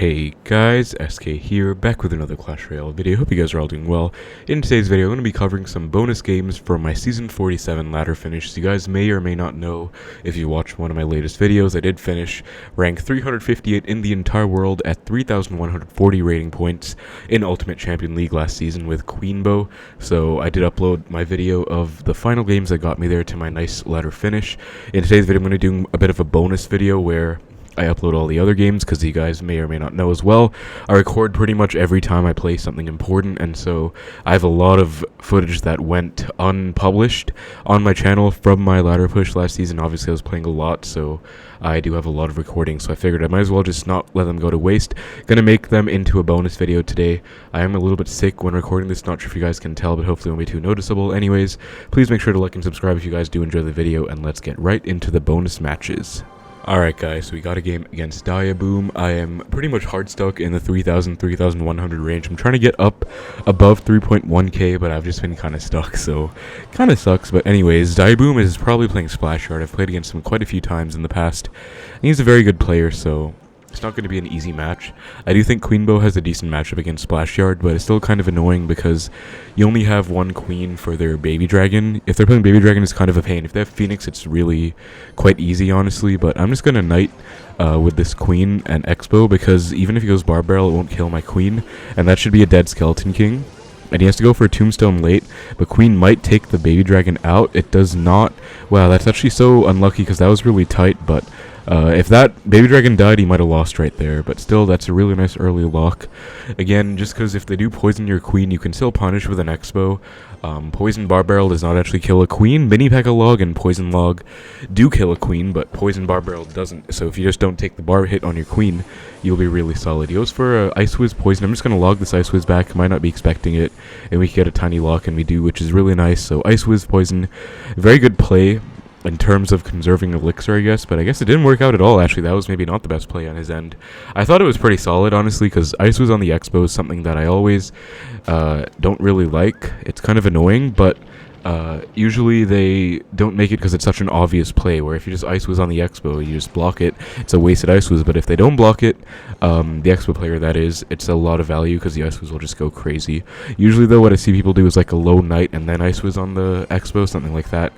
Hey guys, SK here, back with another Clash Royale video. Hope you guys are all doing well. In today's video, I'm going to be covering some bonus games for my Season 47 ladder finish. So you guys may or may not know, if you watched one of my latest videos, I did finish rank 358 in the entire world at 3,140 rating points in Ultimate Champion League last season with Queenbow. So I did upload my video of the final games that got me there to my nice ladder finish. In today's video, I'm going to do a bit of a bonus video where I upload all the other games, because you guys may or may not know as well, I record pretty much every time I play something important, and so I have a lot of footage that went unpublished on my channel from my ladder push last season. Obviously I was playing a lot, so I do have a lot of recordings, so I figured I might as well just not let them go to waste. Gonna make them into a bonus video today. I am a little bit sick when recording this, not sure if you guys can tell, but hopefully it won't be too noticeable. Anyways, please make sure to like and subscribe if you guys do enjoy the video, and let's get right into the bonus matches. Alright guys, so we got a game against Diaboom. I am pretty much hard stuck in the 3,100 range. I'm trying to get up above 3.1k, but I've just been kind of stuck, so kind of sucks. But anyways, Diaboom is probably playing Splash Yard. I've played against him quite a few times in the past, and he's a very good player, so it's not going to be an easy match. I do think Queenbow has a decent matchup against Splash Yard, but it's still kind of annoying because you only have one queen for their baby dragon. If they're playing baby dragon, it's kind of a pain. If they have Phoenix, it's really quite easy, honestly, but I'm just going to knight with this queen and Xbow, because even if he goes Barb Barrel, it won't kill my queen, and that should be a dead Skeleton King. And he has to go for a Tombstone late, but Queen might take the baby dragon out. It does not. Wow, that's actually so unlucky, because that was really tight, but if that baby dragon died, he might have lost right there, but still, that's a really nice early lock. Again, just because if they do poison your queen, you can still punish with an Xbow. Poison Barb Barrel does not actually kill a queen. Mini P.E.K.K.A. Log and Poison Log do kill a queen, but Poison Barb Barrel doesn't. So if you just don't take the bar hit on your queen, you'll be really solid. He goes for Ice Whiz Poison. I'm just going to log this Ice Whiz back. Might not be expecting it, and we get a tiny lock, and we do, which is really nice. So Ice Whiz Poison, very good play in terms of conserving elixir, I guess, but I guess it didn't work out at all. Actually, that was maybe not the best play on his end. I thought it was pretty solid, honestly, because Ice was on the Xbow is something that I always don't really like. It's kind of annoying, but usually they don't make it because it's such an obvious play, where if you just Ice was on the Xbow, you just block it, it's a wasted Ice was. But if they don't block it, the Xbow player that is, it's a lot of value, because the Ice was will just go crazy. Usually though, what I see people do is like a low knight and then Ice was on the Xbow, something like that.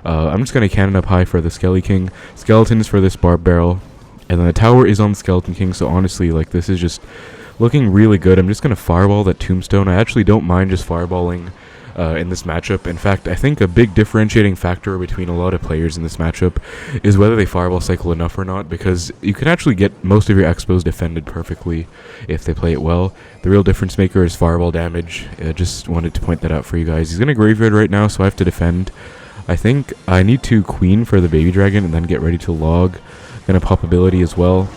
I'm just going to cannon up high for the Skelly King. Skeletons for this Barb Barrel. And then the tower is on the Skeleton King, so honestly, like, this is just looking really good. I'm just going to fireball that Tombstone. I actually don't mind just fireballing in this matchup. In fact, I think a big differentiating factor between a lot of players in this matchup is whether they fireball cycle enough or not, because you can actually get most of your Xbows defended perfectly if they play it well. The real difference maker is fireball damage. I just wanted to point that out for you guys. He's going to graveyard right now, so I have to defend. I think I need to queen for the baby dragon and then get ready to log. Gonna pop ability as well.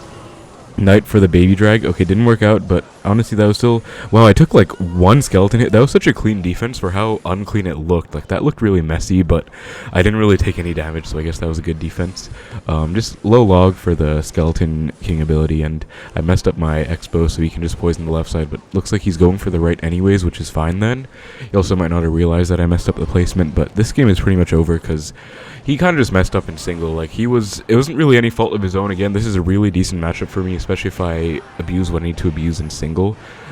Knight for the baby drag. Okay, didn't work out, but honestly, that was still... Wow, I took like one skeleton hit. That was such a clean defense for how unclean it looked. Like, that looked really messy, but I didn't really take any damage, so I guess that was a good defense. Just low log for the Skeleton King ability, and I messed up my Xbow, so he can just poison the left side, but looks like he's going for the right anyways, which is fine then. He also might not have realized that I messed up the placement, but this game is pretty much over, because he kind of just messed up in single. Like, it wasn't really any fault of his own. Again, this is a really decent matchup for me, especially if I abuse what I need to abuse in single.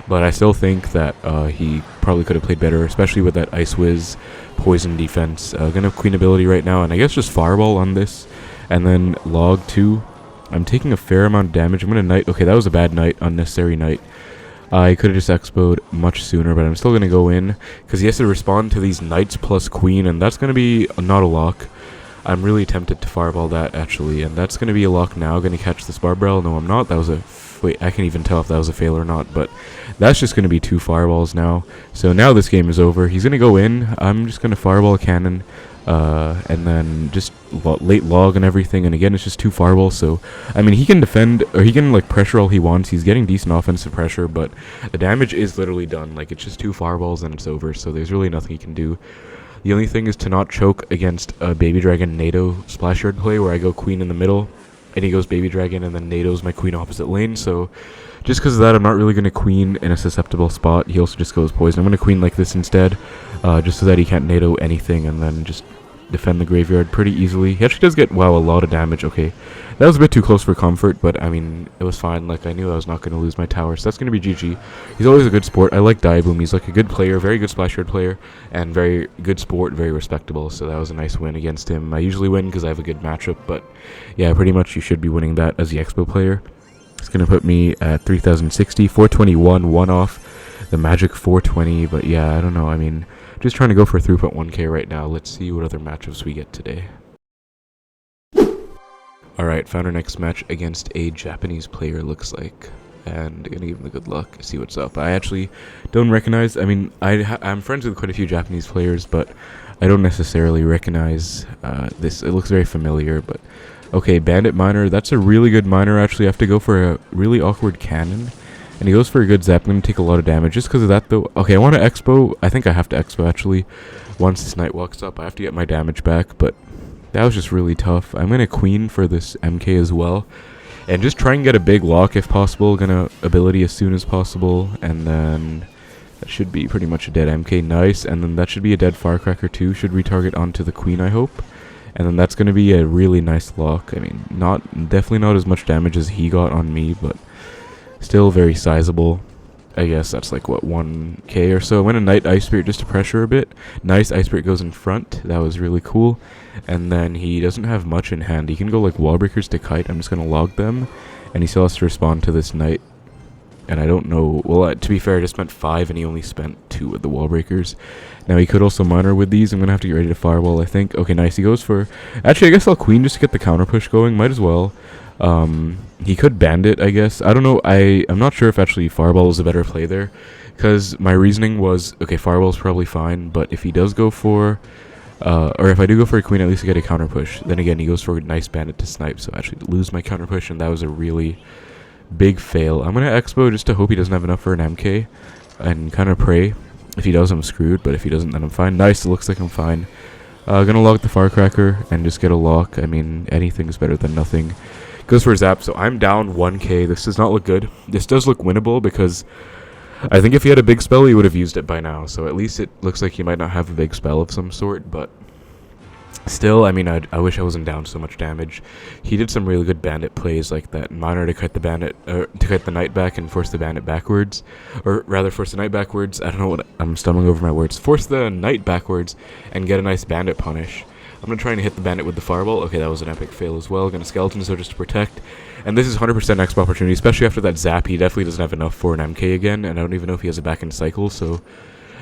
But I still think that he probably could have played better, especially with that Ice Whiz poison defense. Gonna have queen ability right now, and I guess just fireball on this, and then log 2. I'm taking a fair amount of damage. I'm gonna knight. Okay, that was a bad knight, unnecessary knight. I could have just Xbowed much sooner, but I'm still gonna go in, because he has to respond to these knights plus queen, and that's gonna be not a lock. I'm really tempted to fireball that, actually, and that's going to be a lock now. Going to catch this Barb Barrel. No, I'm not. That was a... Wait, I can't even tell if that was a fail or not, but that's just going to be 2 fireballs now. So now this game is over. He's going to go in. I'm just going to fireball a cannon, and then just late log and everything, and again, it's just 2 fireballs, so, I mean, he can defend, or he can, like, pressure all he wants. He's getting decent offensive pressure, but the damage is literally done. Like, it's just 2 fireballs and it's over, so there's really nothing he can do. The only thing is to not choke against a Baby Dragon NATO Splash Yard play, where I go queen in the middle, and he goes Baby Dragon, and then NATO's my queen opposite lane. So just because of that, I'm not really going to queen in a susceptible spot. He also just goes poison. I'm going to queen like this instead, just so that he can't NATO anything, and then just defend the graveyard pretty easily. He actually does get, wow, a lot of damage. Okay, that was a bit too close for comfort, but I mean, it was fine. Like, I knew I was not going to lose my tower, so that's going to be GG. He's always a good sport. I like Diaboom. He's like a good player, very good splash card player, and very good sport, very respectable. So that was a nice win against him. I usually win because I have a good matchup, but yeah, pretty much you should be winning that as the Xbow player. It's going to put me at 3060, 421, one off the magic 420, but yeah, I don't know. I mean, just trying to go for 3.1k right now. Let's see what other matchups we get today. Alright, found our next match against a Japanese player, looks like. And gonna give him the good luck, see what's up. I actually don't recognize, I mean, I'm friends with quite a few Japanese players, but I don't necessarily recognize this. It looks very familiar, but okay, Bandit Miner, that's a really good miner actually. I have to go for a really awkward cannon. And he goes for a good zap. I'm going to take a lot of damage just because of that, though. Okay, I want to Xbow. I think I have to Xbow, actually. Once this knight walks up, I have to get my damage back. But that was just really tough. I'm going to Queen for this MK as well. And just try and get a big lock if possible. Going to ability as soon as possible. And then that should be pretty much a dead MK. Nice. And then that should be a dead Firecracker, too. Should retarget onto the Queen, I hope. And then that's going to be a really nice lock. I mean, definitely not as much damage as he got on me, but still very sizable. I guess that's like, what, 1k or so. I went a Knight Ice Spirit just to pressure a bit. Nice, Ice Spirit goes in front. That was really cool. And then he doesn't have much in hand. He can go like Wall Breakers to Kite. I'm just going to log them. And he still has to respond to this Knight. And I don't know. Well, to be fair, I just spent 5 and he only spent 2 with the Wall Breakers. Now he could also miner with these. I'm going to have to get ready to Fireball, I think. Okay, nice. He goes for... Actually, I guess I'll Queen just to get the counter push going. Might as well. He could Bandit, I guess. I don't know. I'm not sure if actually Fireball is a better play there, because my reasoning was, okay, Fireball's probably fine, but if he does go for, or if I do go for a Queen, at least I get a counter push. Then again, he goes for a nice Bandit to snipe, so I actually lose my counter push, and that was a really big fail. I'm gonna Xbow just to hope he doesn't have enough for an MK, and kind of pray. If he does, I'm screwed, but if he doesn't, then I'm fine. Nice, it looks like I'm fine. Gonna log the Firecracker and just get a lock. I mean, anything is better than nothing. Goes for a zap, so I'm down 1k. This does not look good. This does look winnable because I think if he had a big spell, he would have used it by now. So at least it looks like he might not have a big spell of some sort, but still, I mean, I wish I wasn't down so much damage. He did some really good bandit plays like that miner to cut the bandit, to cut the knight back and force the bandit backwards, or rather force the knight backwards. I don't know what, I'm stumbling over my words. Force the knight backwards and get a nice bandit punish. I'm going to try and hit the bandit with the fireball. Okay, that was an epic fail as well. Going to skeleton so just to protect. And this is 100% Xbow opportunity, especially after that zap. He definitely doesn't have enough for an MK again, and I don't even know if he has a back-end cycle, so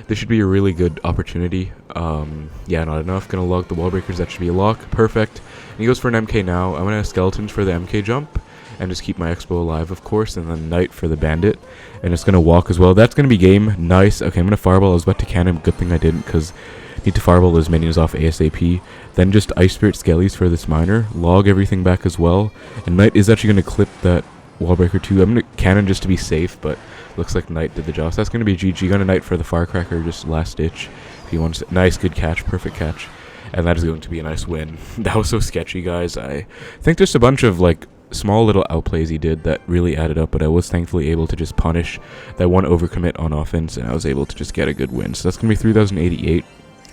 this should be a really good opportunity. Yeah, not enough. Going to log the wall breakers. That should be a lock. Perfect. And he goes for an MK now. I'm going to skeletons for the MK jump, and just keep my Xbow alive, of course, and then knight for the bandit. And it's going to walk as well. That's going to be game. Nice. Okay, I'm going to fireball. I was about to cannon. Good thing I didn't, because need to fireball those minions off ASAP. Then just Ice Spirit Skellies for this miner. Log everything back as well. And Knight is actually going to clip that Wallbreaker too. I'm going to cannon just to be safe, but looks like Knight did the job. So that's going to be GG. Going to Knight for the Firecracker, just last ditch. If he wants it. Nice, good catch, perfect catch. And that is going to be a nice win. That was so sketchy, guys. I think there's a bunch of like small little outplays he did that really added up, but I was thankfully able to just punish that one overcommit on offense, and I was able to just get a good win. So that's going to be 3088.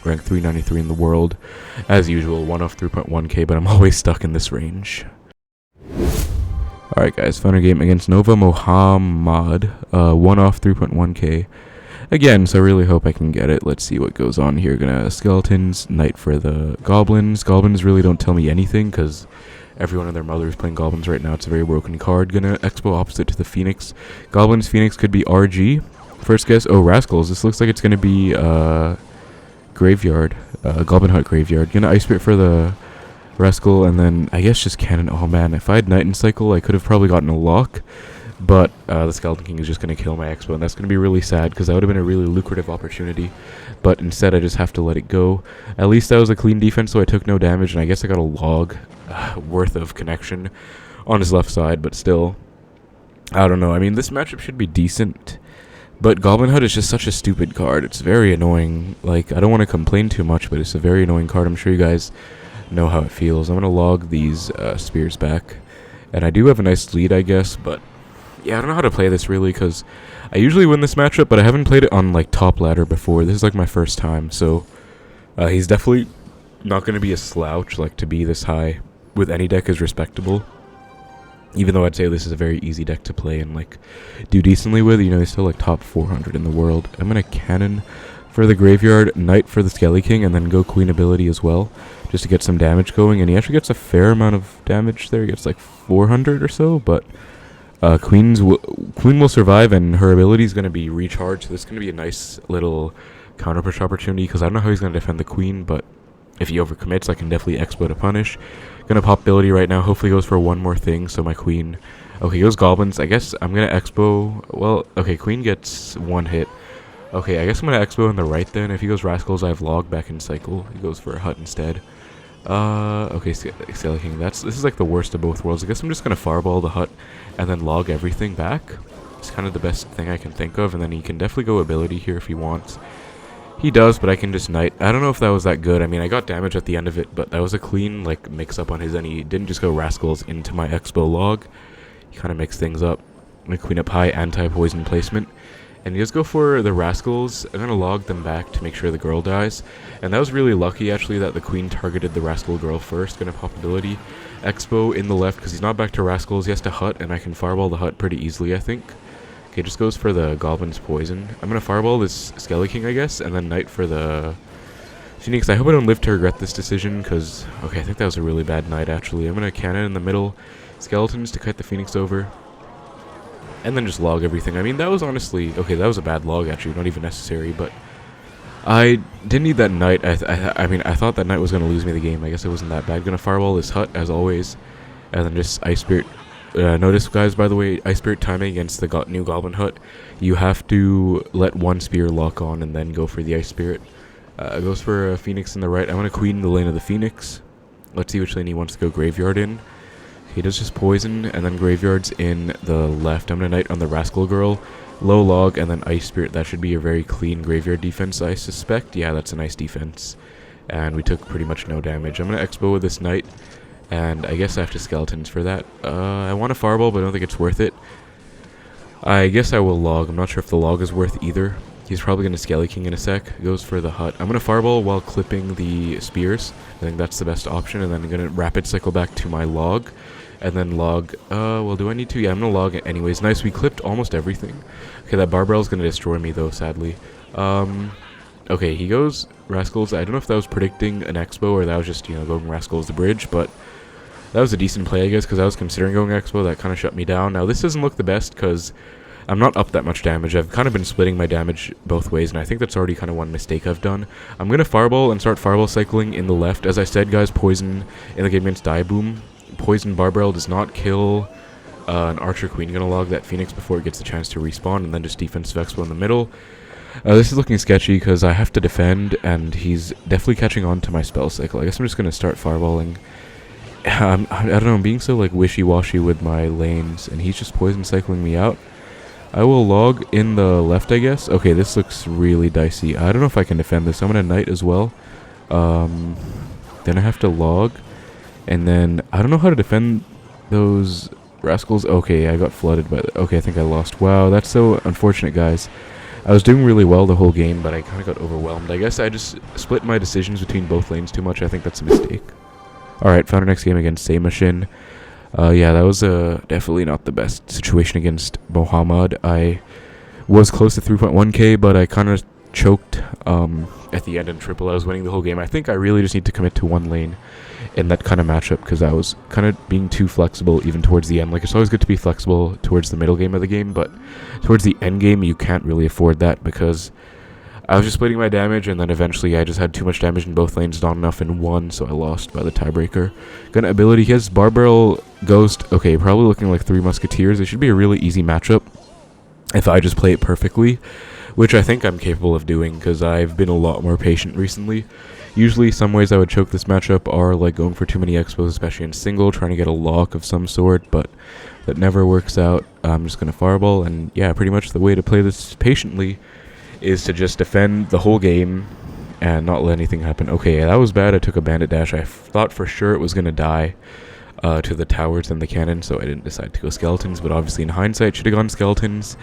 Rank 393 in the world. As usual, 1 off 3.1k, but I'm always stuck in this range. Alright guys, found a game against Nova Mohammad. 1 off 3.1k. Again, so I really hope I can get it. Let's see what goes on here. Gonna skeletons, knight for the goblins. Goblins really don't tell me anything, because everyone and their mother is playing goblins right now. It's a very broken card. Gonna Xbow opposite to the Phoenix. Goblins, Phoenix could be RG. First guess, oh, Rascals. This looks like it's gonna be, Graveyard, Goblin Hut Graveyard. Gonna Ice Spirit for the Rascal, and then I guess just cannon. Oh man, if I had Knight and Cycle, I could have probably gotten a lock, but the Skeleton King is just gonna kill my Xbow, and that's gonna be really sad, because that would have been a really lucrative opportunity, but instead I just have to let it go. At least that was a clean defense, so I took no damage, and I guess I got a log worth of connection on his left side, but still, I don't know. I mean, this matchup should be decent. But Goblin Hut is just such a stupid card. It's very annoying. Like, I don't want to complain too much, but it's a very annoying card. I'm sure you guys know how it feels. I'm going to log these spears back. And I do have a nice lead, I guess, but yeah, I don't know how to play this really, because I usually win this matchup, but I haven't played it on, like, top ladder before. This is, like, my first time, so he's definitely not going to be a slouch. Like, to be this high with any deck is respectable. Even though I'd say this is a very easy deck to play and, like, do decently with. You know, he's still, like, top 400 in the world. I'm going to cannon for the graveyard, knight for the Skelly King, and then go queen ability as well, just to get some damage going. And he actually gets a fair amount of damage there. He gets, like, 400 or so, but queen will survive, and her ability is going to be recharged. So this is going to be a nice little counter push opportunity, because I don't know how he's going to defend the queen, but if he overcommits, I can definitely Xbow to punish. Gonna pop ability right now. Hopefully goes for one more thing, so my queen... Okay, he goes goblins. I guess I'm gonna Xbow... Well, okay, queen gets one hit. Okay, I guess I'm gonna Xbow in the right then. If he goes rascals, I have log back in cycle. He goes for a hut instead. Okay, Skelly King. This is like the worst of both worlds. I guess I'm just gonna fireball the hut and then log everything back. It's kind of the best thing I can think of, and then he can definitely go ability here if he wants. He does, but I can just knight. I don't know if that was that good. I mean, I got damage at the end of it, but that was a clean, like, mix-up on his end. He didn't just go rascals into my Xbow log. He kind of mixed things up. I'm going to queen up high, anti-poison placement. And he does go for the rascals. I'm going to log them back to make sure the girl dies. And that was really lucky, actually, that the queen targeted the rascal girl first. Going to pop ability. Xbow in the left, because he's not back to rascals. He has to hut, and I can fireball the hut pretty easily, I think. Okay, just goes for the Goblin's Poison. I'm going to fireball this Skelly King, I guess, and then knight for the Phoenix. I hope I don't live to regret this decision, because... Okay, I think that was a really bad knight, actually. I'm going to cannon in the middle. Skeletons to kite the Phoenix over. And then just log everything. I mean, that was honestly... Okay, that was a bad log, actually. Not even necessary, but... I didn't need that knight. I mean, I thought that knight was going to lose me the game. I guess it wasn't that bad. Going to fireball this hut, as always. And then just Ice Spirit... notice, guys, by the way, Ice Spirit timing against the new Goblin Hut, you have to let one spear lock on and then go for the Ice Spirit. Goes for a Phoenix in the right. I want to queen the lane of the Phoenix. Let's see which lane he wants to go graveyard in. He does just poison, and then graveyards in the left. I'm going to knight on the Rascal Girl, low log, and then Ice Spirit. That should be a very clean graveyard defense, I suspect. Yeah, that's a nice defense. And we took pretty much no damage. I'm going to Xbow with this knight. And I guess I have to skeletons for that. I want a fireball, but I don't think it's worth it. I guess I will log. I'm not sure if the log is worth either. He's probably going to Skelly King in a sec. Goes for the hut. I'm going to fireball while clipping the spears. I think that's the best option. And then I'm going to rapid cycle back to my log. And then log... well, do I need to? Yeah, I'm going to log it anyways. Nice, we clipped almost everything. Okay, that barbell is going to destroy me, though, sadly. Okay, he goes Rascals. I don't know if that was predicting an Xbow or that was just, you know, going Rascals the bridge, but... That was a decent play, I guess, because I was considering going Xbow. That kind of shut me down. Now, this doesn't look the best, because I'm not up that much damage. I've kind of been splitting my damage both ways, and I think that's already kind of one mistake I've done. I'm going to fireball and start fireball cycling in the left. As I said, guys, poison in the game against Diaboom. Poison Barbell does not kill an Archer Queen. Going to log that Phoenix before it gets the chance to respawn, and then just defensive Xbow in the middle. This is looking sketchy, because I have to defend, and he's definitely catching on to my spell cycle. I guess I'm just going to start fireballing. I don't know, I'm being so, like, wishy-washy with my lanes, and he's just poison cycling me out. I will log in the left, I guess. Okay, this looks really dicey. I don't know if I can defend this. I'm going to knight as well. Then I have to log. And then, I don't know how to defend those rascals. Okay, I got flooded by the... Okay, I think I lost. Wow, that's so unfortunate, guys. I was doing really well the whole game, but I kind of got overwhelmed. I guess I just split my decisions between both lanes too much. I think that's a mistake. Alright, found our next game against Seimashin. Yeah, that was definitely not the best situation against Mohammad. I was close to 3.1k, but I kind of choked at the end in triple. I was winning the whole game. I think I really just need to commit to one lane in that kind of matchup, because I was kind of being too flexible even towards the end. Like, it's always good to be flexible towards the middle game of the game, but towards the end game, you can't really afford that, because... I was just splitting my damage, and then eventually I just had too much damage in both lanes, not enough in one, so I lost by the tiebreaker. Gonna ability, he has Barbell, Ghost, okay, probably looking like 3 Musketeers. It should be a really easy matchup if I just play it perfectly, which I think I'm capable of doing, because I've been a lot more patient recently. Usually, some ways I would choke this matchup are like going for too many Xbows, especially in single, trying to get a lock of some sort, but that never works out. I'm just gonna fireball, and yeah, pretty much the way to play this patiently is to just defend the whole game and not let anything happen. Okay, that was bad. I took a bandit dash. I thought for sure it was going to die to the towers and the cannon, so I didn't decide to go skeletons, but obviously in hindsight, should have gone skeletons.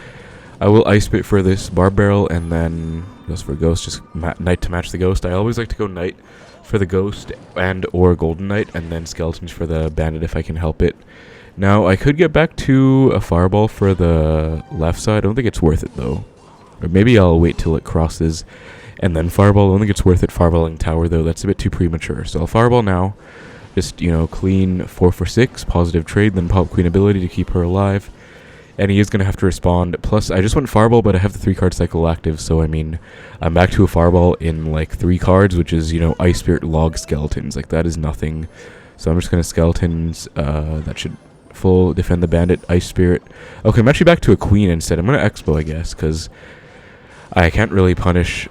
I will ice spit for this barb barrel, and then goes for ghost, just knight to match the ghost. I always like to go knight for the ghost and or golden knight, and then skeletons for the bandit if I can help it. Now I could get back to a fireball for the left side. I don't think it's worth it though, or maybe I'll wait till it crosses and then fireball. I don't think it's worth it fireballing tower though. That's a bit too premature, so I'll fireball now. Just, you know, clean 4 for 6 positive trade, then pop queen ability to keep her alive. And he is going to have to respond. Plus, I just went Fireball, but I have the 3-card cycle active, so, I mean, I'm back to a Fireball in, like, 3 cards, which is, you know, Ice Spirit, Log, Skeletons. Like, that is nothing. So I'm just going to Skeletons. That should full defend the Bandit, Ice Spirit. Okay, I'm actually back to a Queen instead. I'm going to Xbow, I guess, because I can't really punish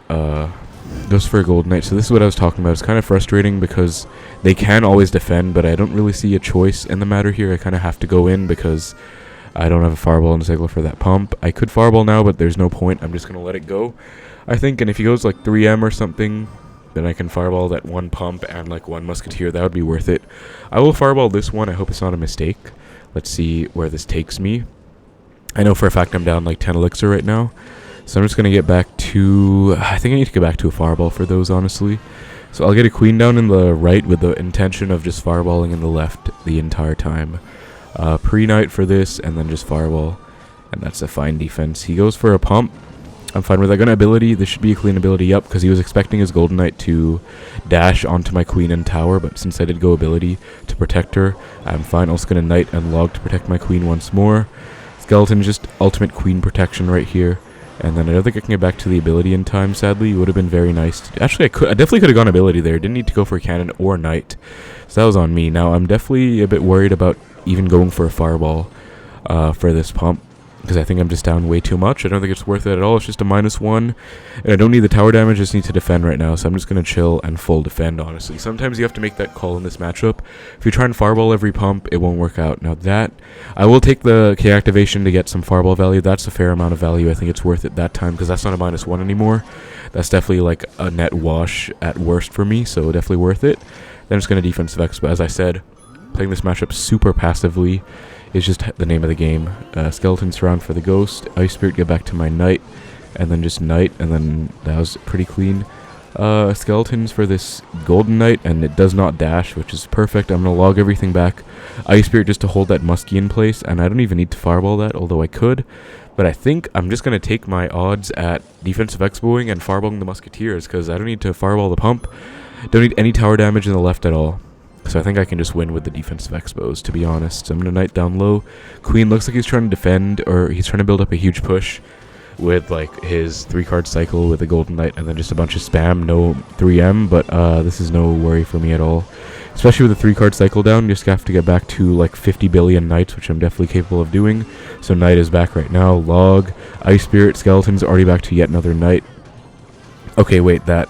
goes for a Golden Knight. So this is what I was talking about. It's kind of frustrating because they can always defend, but I don't really see a choice in the matter here. I kind of have to go in because I don't have a Fireball and cycle for that pump. I could Fireball now, but there's no point. I'm just going to let it go, I think. And if he goes like 3M or something, then I can Fireball that 1 pump and like 1 Musketeer. That would be worth it. I will Fireball this one. I hope it's not a mistake. Let's see where this takes me. I know for a fact I'm down like 10 elixir right now. So I'm just going to get back to... I think I need to get back to a Fireball for those, honestly. So I'll get a Queen down in the right with the intention of just Fireballing in the left the entire time. Pre-Knight for this, and then just Fireball. And that's a fine defense. He goes for a pump. I'm fine with that. Gun ability. This should be a clean ability. Yup, because he was expecting his Golden Knight to dash onto my Queen and Tower, but since I did go ability to protect her, I'm fine. Also going to Knight and Log to protect my Queen once more. Skeleton, just ultimate Queen protection right here. And then I don't think I can get back to the ability in time, sadly. It would have been very nice. Actually, I definitely could have gone ability there. Didn't need to go for a cannon or knight. So that was on me. Now, I'm definitely a bit worried about even going for a Fireball for this pump, because I think I'm just down way too much. I don't think it's worth it at all. It's just a -1. And I don't need the tower damage. I just need to defend right now. So I'm just going to chill and full defend, honestly. Sometimes you have to make that call in this matchup. If you try and Fireball every pump, it won't work out. Now that, I will take the K activation to get some Fireball value. That's a fair amount of value. I think it's worth it that time, because that's not a -1 anymore. That's definitely like a net wash at worst for me. So definitely worth it. Then I'm just going to defensive X. But as I said, playing this matchup super passively is just the name of the game. Skeleton surround for the ghost. Ice Spirit, get back to my knight, and then just knight, and then that was pretty clean. Skeletons for this golden knight, and it does not dash, which is perfect. I'm gonna log everything back. Ice Spirit just to hold that muskie in place, and I don't even need to Fireball that, although I could. But I think I'm just gonna take my odds at defensive Xbowing and Fireballing the Musketeers, because I don't need to Fireball the pump. Don't need any tower damage in the left at all. So I think I can just win with the defensive Xbows, to be honest. So I'm going to Knight down low. Queen looks like he's trying to defend, or he's trying to build up a huge push with like his 3-card cycle with a Golden Knight and then just a bunch of spam, no 3M, but this is no worry for me at all. Especially with the 3-card cycle down, you just have to get back to like 50 billion Knights, which I'm definitely capable of doing. So Knight is back right now. Log, Ice Spirit, Skeleton's already back to yet another Knight. Okay, wait, that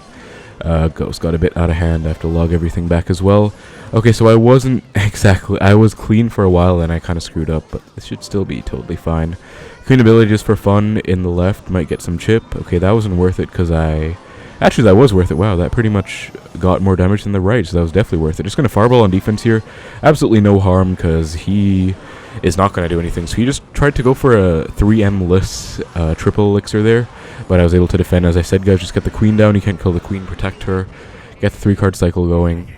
Ghost got a bit out of hand. I have to log everything back as well. Okay, so I wasn't exactly... I was clean for a while and I kind of screwed up, but this should still be totally fine. Queen ability just for fun in the left. Might get some chip. Okay, that wasn't worth it because I... Actually, that was worth it. Wow, that pretty much got more damage than the right, so that was definitely worth it. Just going to Fireball on defense here. Absolutely no harm because he is not going to do anything. So he just tried to go for a 3M-less triple elixir there, but I was able to defend. As I said, guys, just get the Queen down. You can't kill the Queen. Protect her. Get the 3-card cycle going.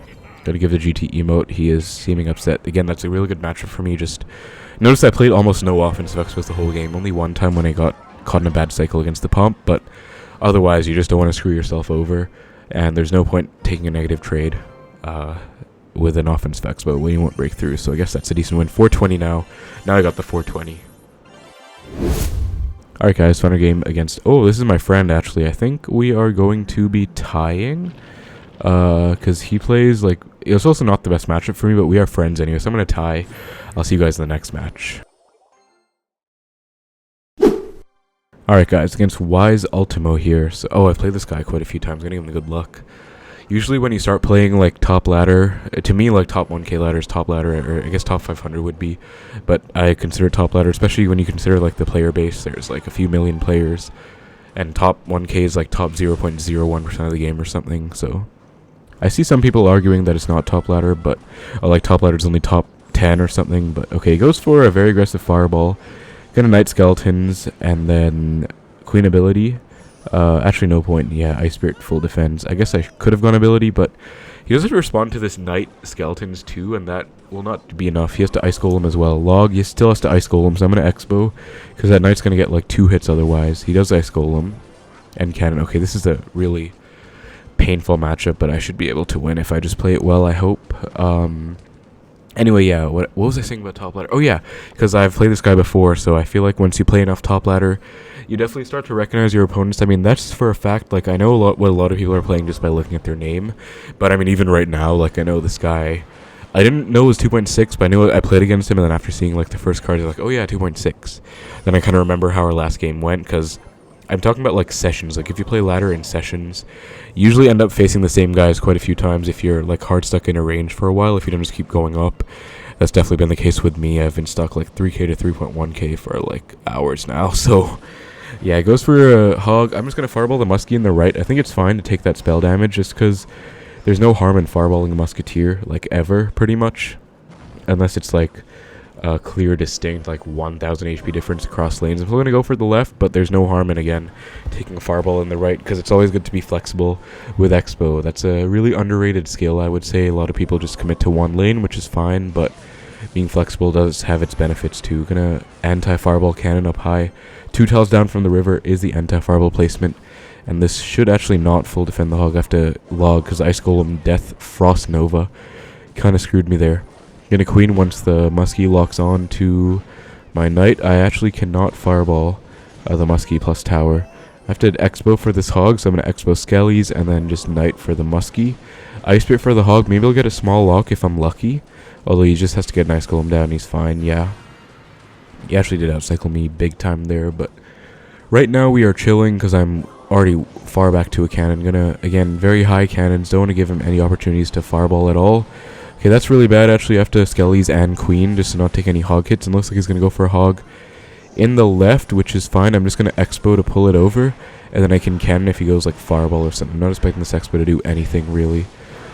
Got to give the GT emote. He is seeming upset. Again, that's a really good matchup for me. Just notice I played almost no offensive Xbows the whole game. Only one time when I got caught in a bad cycle against the pump, but otherwise you just don't want to screw yourself over, and there's no point taking a negative trade with an offensive Xbow when you won't break through. So I guess that's a decent win. 420 now. Now I got the 420. Alright guys, final game against... Oh, this is my friend actually. I think we are going to be tying. Because he plays like... It's also not the best matchup for me, but we are friends anyway, so I'm going to tie. I'll see you guys in the next match. Alright guys, against Wise Ultimo here. So, oh, I've played this guy quite a few times. I'm going to give him the good luck. Usually when you start playing like top ladder, to me like top 1k ladder is top ladder, or I guess top 500 would be, but I consider top ladder, especially when you consider like the player base. There's like a few million players, and top 1k is like top 0.01% of the game or something. So I see some people arguing that it's not top ladder, but like top ladder is only top 10 or something. But okay, he goes for a very aggressive Fireball. Gonna Knight Skeletons, and then Queen ability. Actually, no point. Yeah, Ice Spirit full defense. I guess I could have gone ability, but he doesn't respond to this Knight Skeletons too, and that will not be enough. He has to Ice Golem as well. Log, he still has to Ice Golem, so I'm going to Xbow, because that Knight's going to get like 2 hits otherwise. He does Ice Golem and Cannon. Okay, this is a really painful matchup, but I should be able to win if I just play it well, I hope. Anyway, yeah, what was I saying about top ladder? Oh yeah, because I've played this guy before, so I feel like once you play enough top ladder, you definitely start to recognize your opponents. I mean, that's for a fact. Like, I know what a lot of people are playing just by looking at their name, but I mean, even right now, like, I know this guy. I didn't know it was 2.6, but I knew I played against him, and then after seeing like the first card, I was like, oh yeah, 2.6. Then I kind of remember how our last game went, because I'm talking about like sessions. Like, if you play ladder in sessions, you usually end up facing the same guys quite a few times if you're like hard stuck in a range for a while, if you don't just keep going up. That's definitely been the case with me. I've been stuck like 3k to 3.1k for like hours now. So yeah, it goes for a hog. I'm just going to fireball the muskie in the right. I think it's fine to take that spell damage just because there's no harm in fireballing a musketeer, like ever, pretty much. Unless it's like a clear, distinct, like 1000 HP difference across lanes. I'm still going to go for the left, but there's no harm in, again, taking a fireball in the right, because it's always good to be flexible with Xbow. That's a really underrated skill, I would say. A lot of people just commit to one lane, which is fine, but being flexible does have its benefits too. Gonna anti-fireball cannon up high. 2 tiles down from the river is the anti-fireball placement. And this should actually not full defend the hog. I have to log because Ice Golem Death Frost Nova kind of screwed me there. Gonna queen once the muskie locks on to my knight. I actually cannot fireball the muskie plus tower. I have to Xbow for this hog, so I'm gonna Xbow Skellies and then just knight for the muskie. Ice Spirit for the hog. Maybe I'll get a small lock if I'm lucky. Although he just has to get an Ice Golem down, he's fine, yeah. He actually did outcycle me big time there, but right now we are chilling because I'm already far back to a cannon. Gonna, again, very high cannons. Don't want to give him any opportunities to fireball at all. Okay, that's really bad, actually. I have to Skellies and queen just to not take any hog hits. And looks like he's going to go for a hog in the left, which is fine. I'm just going to Xbow to pull it over, and then I can cannon if he goes like fireball or something. I'm not expecting this Xbow to do anything, really.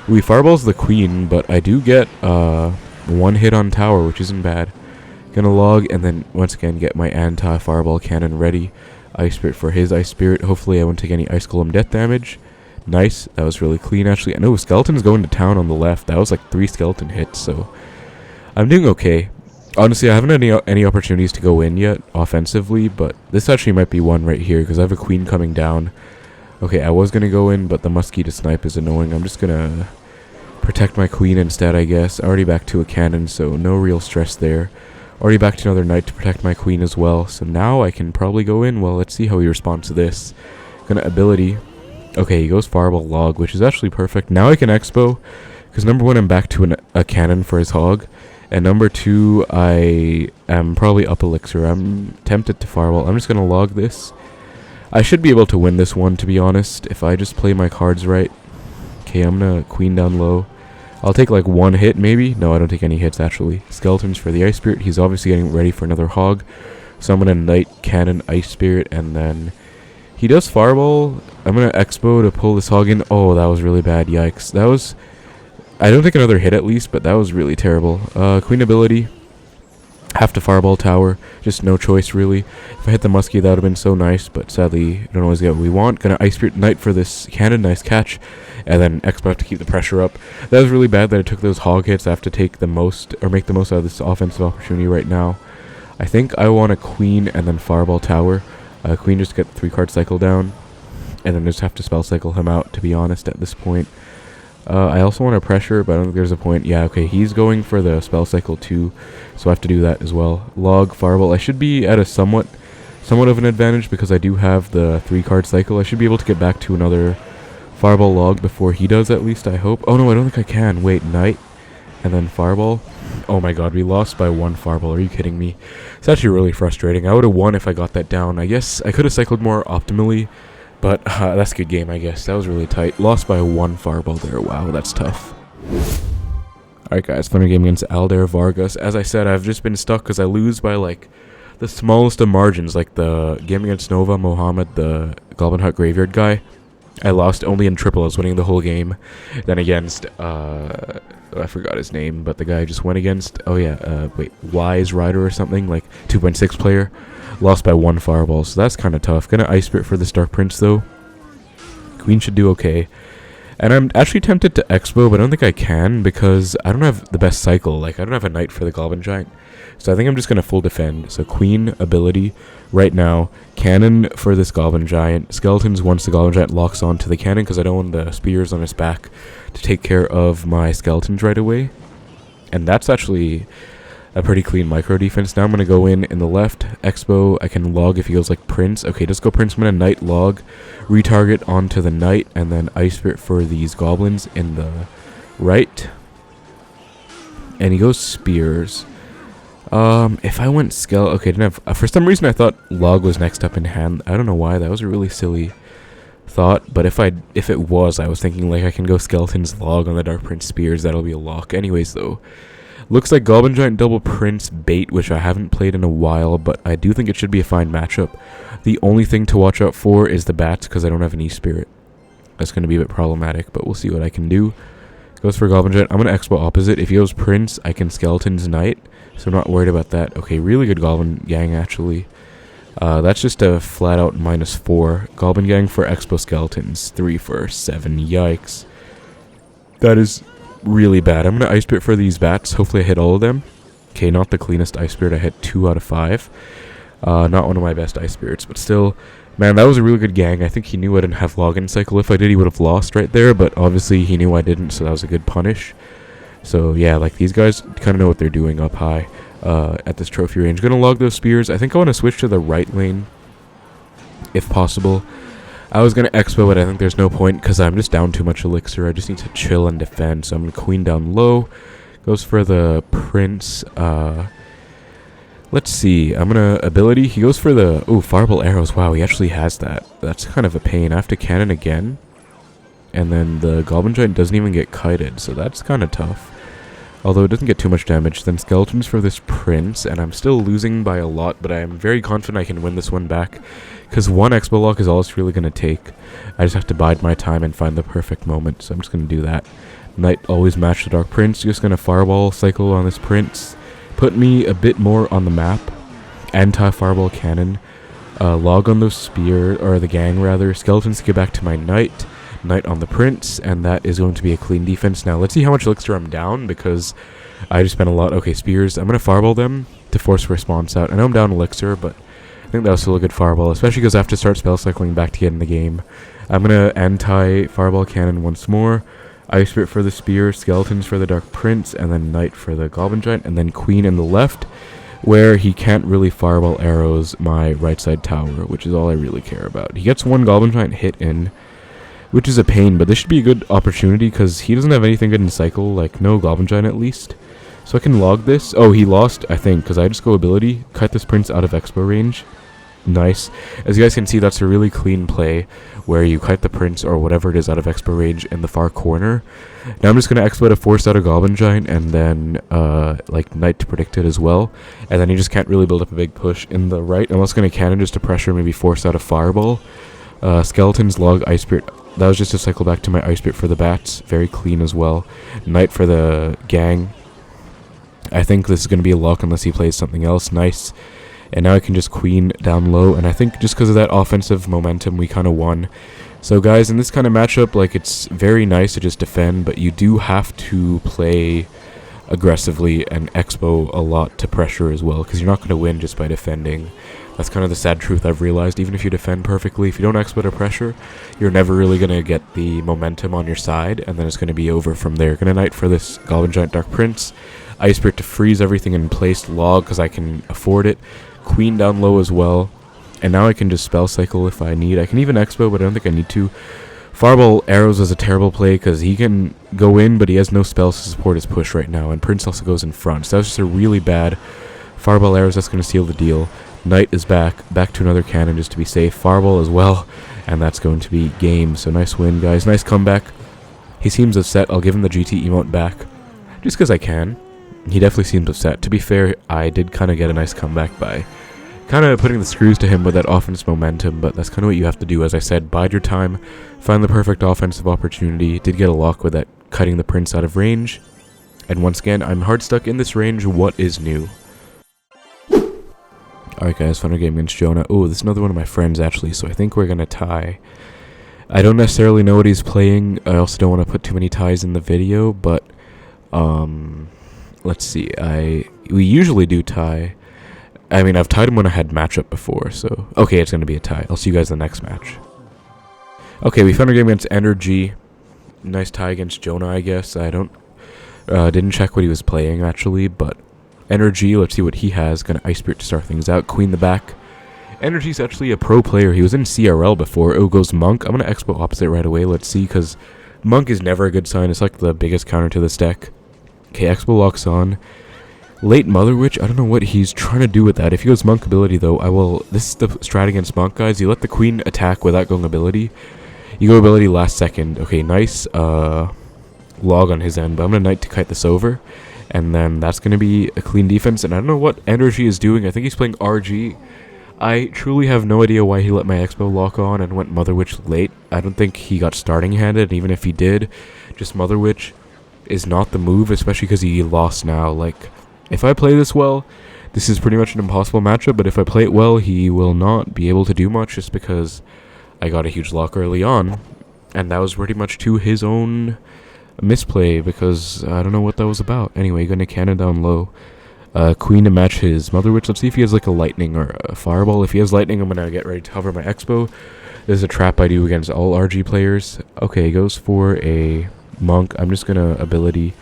We fireballs the queen, but I do get 1 hit on tower, which isn't bad. Gonna log, and then once again get my anti-fireball cannon ready. Ice Spirit for his Ice Spirit. Hopefully I won't take any Ice Golem death damage. Nice. That was really clean, actually. I know Skeleton's going to town on the left. That was like 3 skeleton hits, so I'm doing okay. Honestly, I haven't had any opportunities to go in yet, offensively, but this actually might be one right here, because I have a queen coming down. Okay, I was going to go in, but the muskie to snipe is annoying. I'm just going to protect my queen instead, I guess. Already back to a cannon, so no real stress there. Already back to another knight to protect my queen as well. So now I can probably go in. Well, let's see how he responds to this. Gonna ability. Okay, he goes fireball log, which is actually perfect. Now I can Xbow, because number 1, I'm back to a cannon for his hog. And number 2, I am probably up elixir. I'm tempted to fireball. I'm just gonna log this. I should be able to win this one, to be honest, if I just play my cards right. Okay, I'm gonna queen down low. I'll take like 1 hit, maybe. No, I don't take any hits, actually. Skeletons for the Ice Spirit. He's obviously getting ready for another hog. So I'm gonna Knight, Cannon, Ice Spirit, and then he does Fireball. I'm gonna Xbow to pull this hog in. Oh, that was really bad. Yikes. That was... I don't think another hit at least, but that was really terrible. Queen ability. Have to Fireball tower. Just no choice, really. If I hit the muskie, that would have been so nice, but sadly, don't always get what we want. Gonna Ice Spirit Knight for this cannon. Nice catch. And then Xbow to keep the pressure up. That was really bad that I took those hog hits. I have to take the most, or make the most out of this offensive opportunity right now. I think I want a queen and then Fireball tower. Queen just get 3-card cycle down. And then just have to spell cycle him out, to be honest, at this point. I also want to pressure, but I don't think there's a point. Yeah, okay, he's going for the spell cycle too, so I have to do that as well. Log, Fireball. I should be at a somewhat of an advantage because I do have the 3-card cycle. I should be able to get back to another Fireball log before he does, at least, I hope. Oh no, I don't think I can. Wait, Knight, and then Fireball. Oh my god, we lost by 1 Fireball. Are you kidding me? It's actually really frustrating. I would have won if I got that down. I guess I could have cycled more optimally. But that's a good game, I guess. That was really tight. Lost by 1 Fireball there. Wow, that's tough. Alright, guys. Final game against Elder Vargas. As I said, I've just been stuck because I lose by, like, the smallest of margins. Like the game against Nova, Mohammed, the Goblin Hut Graveyard guy. I lost only in triple. I was winning the whole game. Then against, I forgot his name, but the guy I just went against, Wise Rider or something, like 2.6 player, lost by 1 fireball, so that's kind of tough. Gonna Ice Spirit for this Dark Prince, though. Queen should do okay. And I'm actually tempted to Xbow, but I don't think I can, because I don't have the best cycle. Like, I don't have a Knight for the Goblin Giant. So I think I'm just going to full defend. So Queen ability right now. Cannon for this Goblin Giant. Skeletons once the Goblin Giant locks onto the cannon, because I don't want the spears on his back to take care of my skeletons right away. And that's actually a pretty clean micro defense. Now I'm going to go in the left. Xbow, I can log if he goes like Prince. Okay, let's go Prince. I'm going to Knight log. Retarget onto the Knight, and then Ice Spirit for these goblins in the right. And he goes Spears. If I went okay, didn't have, for some reason I thought log was next up in hand. I don't know why. That was a really silly thought, but if it was, I was thinking like I can go skeletons log on the Dark Prince Spears. That'll be a lock. Anyways, though, looks like Goblin Giant double Prince bait, which I haven't played in a while, but I do think it should be a fine matchup. The only thing to watch out for is the bats, because I don't have an E-Spirit. That's going to be a bit problematic, but we'll see what I can do. Goes for Goblin Giant. I'm going to Xbow opposite. If he goes Prince, I can Skeletons Knight, so I'm not worried about that. Okay, really good Goblin Gang, actually. That's just a flat-out -4. Goblin Gang for Xbow Skeletons. 3 for 7. Yikes. That is really bad. I'm going to Ice Spirit for these bats. Hopefully I hit all of them. Okay, not the cleanest Ice Spirit. I hit 2 out of 5. Not one of my best Ice Spirits, but still, man, that was a really good gang. I think he knew I didn't have login cycle. If I did, he would have lost right there, but obviously he knew I didn't, so that was a good punish. So yeah, like, these guys kind of know what they're doing up high at this trophy range. Gonna log those spears. I think I want to switch to the right lane if possible. I was going to Xbow, but I think there's no point because I'm just down too much elixir. I just need to chill and defend, so I'm going to Queen down low. Goes for the Prince. Let's see. I'm going to ability. He goes for the... Oh, Fireball Arrows. Wow, he actually has that. That's kind of a pain. I have to cannon again. And then the Goblin Giant doesn't even get kited, so that's kind of tough. Although it doesn't get too much damage. Then Skeletons for this Prince, and I'm still losing by a lot, but I am very confident I can win this one back. Because one Xbow lock is all it's really going to take. I just have to bide my time and find the perfect moment, so I'm just going to do that. Knight always match the Dark Prince. Just going to Fireball cycle on this Prince. Put me a bit more on the map. Anti-Fireball Cannon. Log on those Spear, or the Gang rather. Skeletons to get back to my Knight. Knight on the Prince, and that is going to be a clean defense. Now, let's see how much elixir I'm down, because I just spent a lot. Okay, Spears. I'm going to Fireball them to force response out. I know I'm down elixir, but I think that was still a good Fireball, especially because I have to start spell cycling back to get in the game. I'm going to anti-Fireball Cannon once more. Ice Spirit for the Spear, Skeletons for the Dark Prince, and then Knight for the Goblin Giant, and then Queen in the left, where he can't really Fireball Arrows my right side tower, which is all I really care about. He gets one Goblin Giant hit in, which is a pain, but this should be a good opportunity, because he doesn't have anything good in cycle, like no Goblin Giant at least. So I can log this. Oh, he lost, I think, because I just go ability, cut this Prince out of Xbow range. Nice. As you guys can see, that's a really clean play where you kite the Prince or whatever it is out of Xbow range in the far corner. Now I'm just going to Xbow to force out a Goblin Giant and then like Knight to predict it as well. And then you just can't really build up a big push in the right. I'm also going to Cannon just to pressure, maybe force out a Fireball. Skeletons log Ice Spirit. That was just a cycle back to my Ice Spirit for the bats. Very clean as well. Knight for the Gang. I think this is going to be a lock unless he plays something else. Nice. And now I can just Queen down low, and I think just because of that offensive momentum, we kind of won. So guys, in this kind of matchup, like, it's very nice to just defend, but you do have to play aggressively and Xbow a lot to pressure as well, because you're not going to win just by defending. That's kind of the sad truth I've realized. Even if you defend perfectly, if you don't Xbow to pressure, you're never really going to get the momentum on your side, and then it's going to be over from there. Going to Knight for this Goblin Giant Dark Prince. Ice Spirit to freeze everything in place. Log, because I can afford it. Queen down low as well. And now I can just spell cycle if I need. I can even Xbow, but I don't think I need to. Fireball Arrows is a terrible play because he can go in, but he has no spells to support his push right now. And Prince also goes in front. So that was just a really bad Fireball Arrows. That's going to seal the deal. Knight is back to another cannon just to be safe. Fireball as well. And that's going to be game. So nice win, guys. Nice comeback. He seems upset. I'll give him the GT emote back just because I can. He definitely seems upset. To be fair, I did kind of get a nice comeback by kind of putting the screws to him with that offense momentum, but that's kind of what you have to do. As I said, bide your time, find the perfect offensive opportunity. Did get a lock with that, cutting the prince out of range. And once again, I'm hard stuck in this range. What is new? Alright guys, final game against Jonah. Oh, this is another one of my friends actually, so I think we're going to tie. I don't necessarily know what he's playing. I also don't want to put too many ties in the video, but let's see. We usually do tie. I mean, I've tied him when I had matchup before, so okay, it's going to be a tie. I'll see you guys in the next match. Okay, we found our game against Energy. Nice tie against Jonah, I guess. I didn't check what he was playing actually, but Energy, let's see what he has. Gonna Ice Spirit to start things out. Queen the back. Energy's actually a pro player. He was in CRL before. Oh, goes Monk. I'm gonna Xbow opposite right away. Let's see, because Monk is never a good sign. It's like the biggest counter to this deck. Okay, Xbow locks on. Late Mother Witch. I don't know what he's trying to do with that. If he goes Monk ability, though, I will... This is the strat against Monk, guys. You let the Queen attack without going ability. You go ability last second. Okay, nice log on his end. But I'm gonna Knight to kite this over. And then that's going to be a clean defense. And I don't know what Energy is doing. I think he's playing RG. I truly have no idea why he let my Xbow lock on and went Mother Witch late. I don't think he got starting handed. Even if he did, just Mother Witch is not the move, especially because he lost now. Like, if I play this well, this is pretty much an impossible matchup. But if I play it well, he will not be able to do much just because I got a huge lock early on. And that was pretty much to his own... misplay, because I don't know what that was about. Anyway, gonna cannon down low. Queen to match his Mother Witch. Let's see if he has like a lightning or a fireball. If he has lightning, I'm gonna get ready to cover my Xbow. This is a trap I do against all RG players. Okay, goes for a Monk. I'm just gonna ability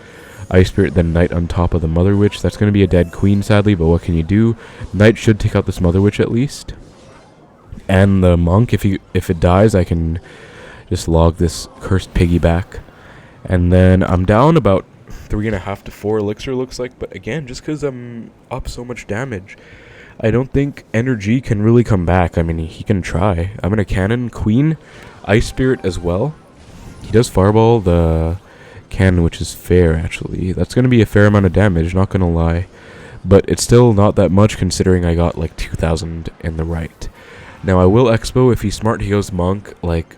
Ice Spirit, then Knight on top of the Mother Witch. That's gonna be a dead Queen, sadly, but what can you do? Knight should take out this Mother Witch at least. And the Monk, if it dies, I can just log this cursed piggyback. And then I'm down about 3.5 to 4 elixir, looks like. But again, just because I'm up so much damage, I don't think Energy can really come back. I mean, he can try. I'm going to cannon Queen, Ice Spirit as well. He does fireball the cannon, which is fair, actually. That's going to be a fair amount of damage, not going to lie. But it's still not that much considering I got like 2,000 in the right. Now, I will Xbow. If he's smart, he goes Monk, like...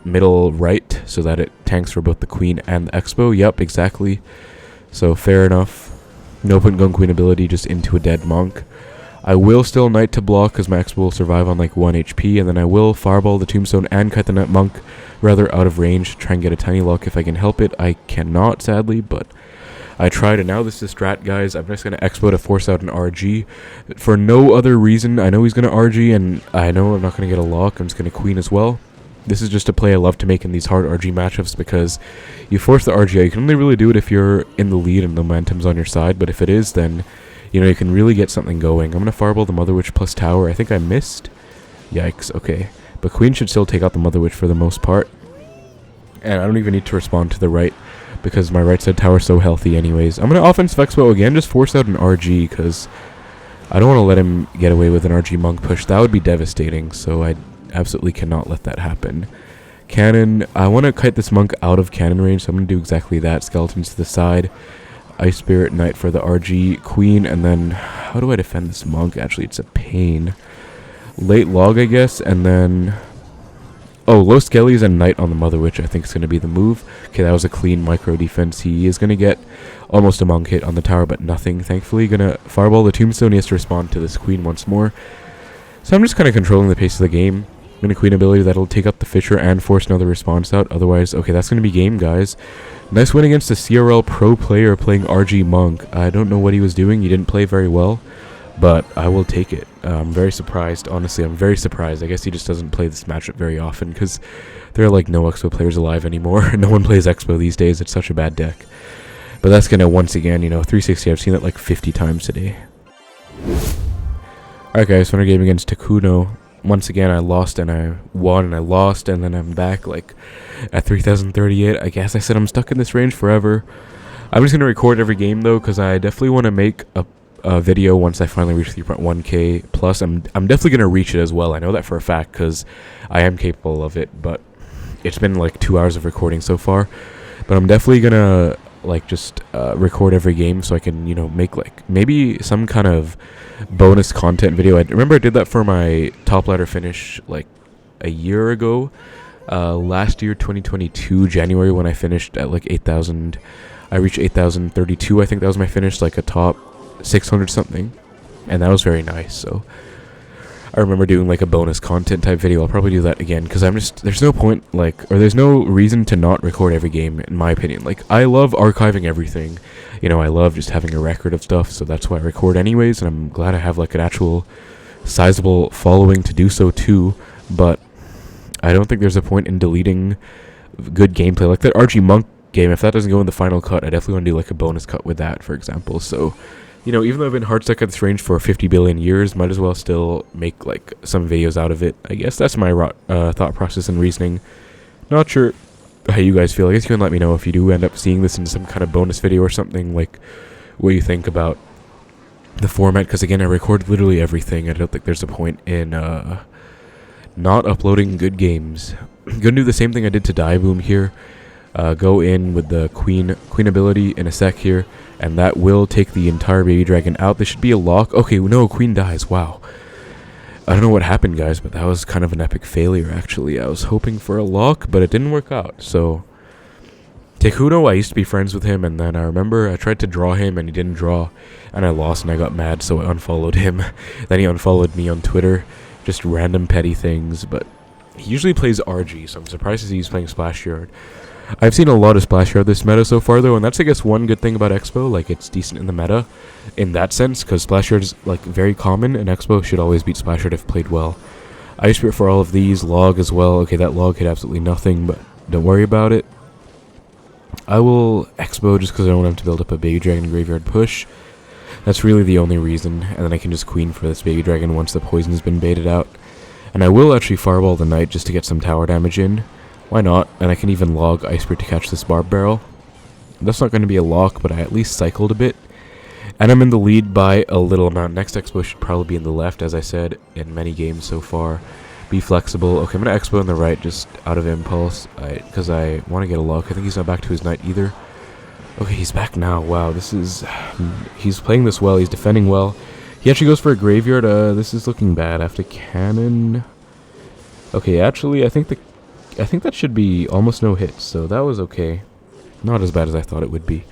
middle right, so that it tanks for both the Queen and the Xbow. Yep, exactly. So fair enough. No point going Queen ability just into a dead Monk. I will still Knight to block because my Xbow will survive on like 1 HP, and then I will fireball the Tombstone and cut the Monk rather out of range, try and get a tiny lock if I can help it. I cannot, sadly, but I tried, and now this is strat, guys. I'm just going to Xbow to force out an RG for no other reason. I know he's going to RG, and I know I'm not going to get a lock. I'm just going to Queen as well. This is just a play I love to make in these hard RG matchups because you force the RG out. You can only really do it if you're in the lead and the momentum's on your side, but if it is, then, you know, you can really get something going. I'm going to fireball the Mother Witch plus tower. I think I missed. Yikes, okay. But Queen should still take out the Mother Witch for the most part. And I don't even need to respond to the right because my right side tower is so healthy anyways. I'm going to offensive Xbow again, just force out an RG because I don't want to let him get away with an RG Monk push. That would be devastating, so I absolutely cannot let that happen. Cannon, I want to kite this Monk out of cannon range, so I'm going to do exactly that. Skeletons to the side. Ice Spirit, Knight for the RG, Queen, and then how do I defend this Monk? Actually, it's a pain. Late log, I guess, and then... oh, low skellies and Knight on the Mother Witch, I think is going to be the move. Okay, that was a clean micro defense. He is going to get almost a Monk hit on the tower, but nothing. Thankfully, going to fireball the Tombstone. He has to respond to this Queen once more. So I'm just kind of controlling the pace of the game. I'm going to Queen ability that'll take up the Fisher and force another response out. Otherwise, okay, that's going to be game, guys. Nice win against a CRL pro player playing RG Monk. I don't know what he was doing. He didn't play very well, but I will take it. I'm very surprised. Honestly, I'm very surprised. I guess he just doesn't play this matchup very often because there are like no Xbow players alive anymore. No one plays Xbow these days. It's such a bad deck. But that's going to, once again, you know, 360. I've seen that like 50 times today. Alright guys, final game against Takuno. Once again, I lost and I won and I lost, and then I'm back like at 3038. I guess I said I'm stuck in this range forever. I'm just going to record every game though, because I definitely want to make a video once I finally reach 3.1k plus. I'm definitely going to reach it as well. I know that for a fact because I am capable of it, but it's been like 2 hours of recording so far. But I'm definitely going to like just record every game so I can, you know, make like maybe some kind of bonus content video. I remember I did that for my top ladder finish like a year ago, last year 2022 January, when I finished at like 8,000. I reached 8,032. I think that was my finish, like a top 600 something, and that was very nice. So I remember doing like a bonus content type video. I'll probably do that again, because there's no point, like, or there's no reason to not record every game, in my opinion. Like, I love archiving everything, you know, I love just having a record of stuff, so that's why I record anyways, and I'm glad I have like an actual sizable following to do so too. But I don't think there's a point in deleting good gameplay. Like that RG Monk game, if that doesn't go in the final cut, I definitely want to do like a bonus cut with that, for example. So, you know, even though I've been hard stuck at this range for 50 billion years, might as well still make like some videos out of it. I guess that's my thought process and reasoning. Not sure how you guys feel. I guess you can let me know if you do end up seeing this in some kind of bonus video or something, like what you think about the format, because again, I record literally everything. I don't think there's a point in not uploading good games. Gonna do the same thing I did to Diaboom here. Go in with the queen ability in a sec here, and that will take the entire baby dragon out. This should be a lock. Okay, no, queen dies. Wow. I don't know what happened, guys, but that was kind of an epic failure, actually. I was hoping for a lock, but it didn't work out. So Takuno, I used to be friends with him, and then I remember I tried to draw him, and he didn't draw, and I lost, and I got mad, so I unfollowed him. Then he unfollowed me on Twitter. Just random petty things, but he usually plays RG, so I'm surprised to see he's playing Splash Yard. I've seen a lot of Splash Yard this meta so far, though, and that's, I guess, one good thing about Xbow. Like, it's decent in the meta in that sense, because Splash Yard is, like, very common, and Xbow should always beat Splash Yard if played well. Ice Spirit for all of these, log as well. Okay, that log hit absolutely nothing, but don't worry about it. I will Xbow just because I don't want him to build up a Baby Dragon Graveyard push. That's really the only reason, and then I can just Queen for this Baby Dragon once the poison's been baited out. And I will actually Fireball the Knight just to get some tower damage in. Why not? And I can even log Ice Spirit to catch this Barb Barrel. That's not going to be a lock, but I at least cycled a bit. And I'm in the lead by a little amount. Next Xbow should probably be in the left, as I said in many games so far. Be flexible. Okay, I'm going to Xbow in the right just out of impulse, because I want to get a lock. I think he's not back to his Knight either. Okay, he's back now. Wow, this is... he's playing this well. He's defending well. He actually goes for a Graveyard. This is looking bad. I have to cannon. Okay, actually, I think that should be almost no hits, so that was okay. Not as bad as I thought it would be.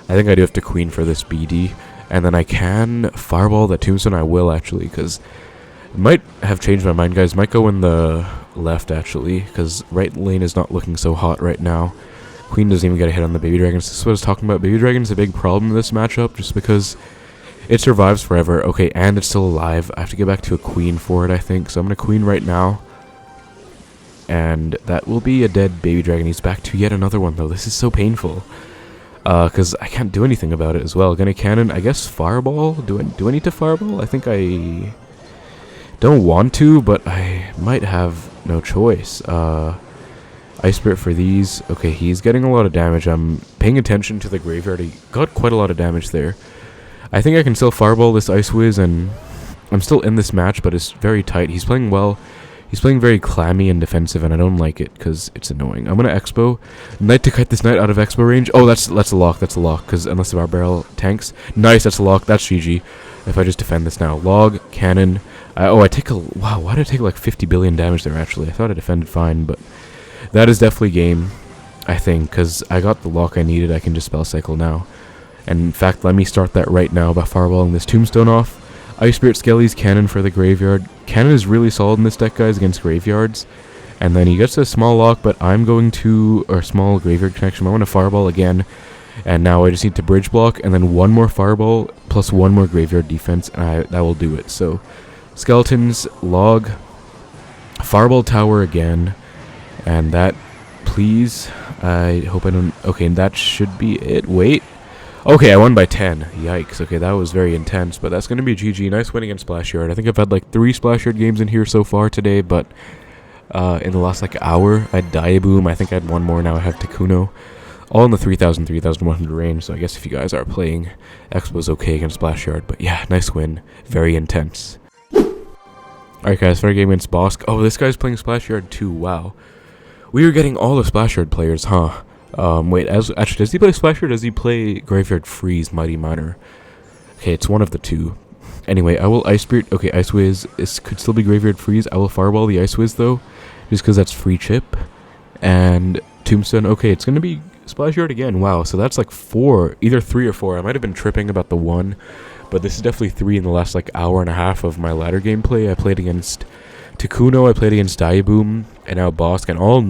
I think I do have to Queen for this BD, and then I can Fireball that Tombstone. I will, actually, because it might have changed my mind, guys. Might go in the left, actually, because right lane is not looking so hot right now. Queen doesn't even get a hit on the Baby Dragons. This is what I was talking about. Baby Dragon's a big problem in this matchup, just because it survives forever. Okay, and it's still alive. I have to get back to a Queen for it, I think, so I'm going to Queen right now. And that will be a dead Baby Dragon. He's back to yet another one, though. This is so painful. Because I can't do anything about it as well. Gonna cannon, I guess, Fireball? Do I need to Fireball? I think I don't want to, but I might have no choice. Ice Spirit for these. Okay, he's getting a lot of damage. I'm paying attention to the graveyard. He got quite a lot of damage there. I think I can still Fireball this Ice Wiz, and I'm still in this match, but it's very tight. He's playing well. He's playing very clammy and defensive, and I don't like it because it's annoying. I'm going to Xbow. Knight to kite this Knight out of Xbow range. Oh, that's a lock. That's a lock, because unless the Barb Barrel tanks. Nice, that's a lock. That's GG. If I just defend this now. Log, cannon. I take a... Wow, why did I take like 50 billion damage there, actually? I thought I defended fine, but that is definitely game, I think, because I got the lock I needed. I can just spell cycle now. And in fact, let me start that right now by fireballing this Tombstone off. Ice Spirit Skelly's cannon for the graveyard. Cannon is really solid in this deck, guys, against graveyards. And then he gets a small lock, but I'm going to... Or small graveyard connection. I want to fireball again. And now I just need to bridge block, and then one more fireball, plus one more graveyard defense, and that will do it. So, skeletons, log, fireball tower again. And that, please. I hope I don't... Okay, and that should be it. Wait. Okay, I won by 10. Yikes. Okay, that was very intense, but that's going to be GG. Nice win against Splash Yard. I think I've had like 3 Splash Yard games in here so far today, but in the last like hour, I had Diaboom. I think I had one more. Now I have Takuno. All in the 3,000, 3,100 range, so I guess if you guys are playing, Xbow's okay against Splash Yard. But yeah, nice win. Very intense. Alright guys, fair game against Bossk. Oh, this guy's playing Splash Yard too. Wow. We were getting all the Splash Yard players, huh? Wait, actually, does he play Splash or does he play Graveyard Freeze, Mighty Miner? Okay, it's one of the two. Anyway, I will Ice Spirit. Okay, Ice Whiz could still be Graveyard Freeze. I will Fireball the Ice Whiz, though, just because that's free chip. And Tombstone. Okay, it's going to be Splash Yard again. Wow, so that's like 4, either 3 or 4. I might have been tripping about the 1, but this is definitely 3 in the last like hour and a half of my ladder gameplay. I played against Takuno, I played against Diaboom, and now Bossk, and all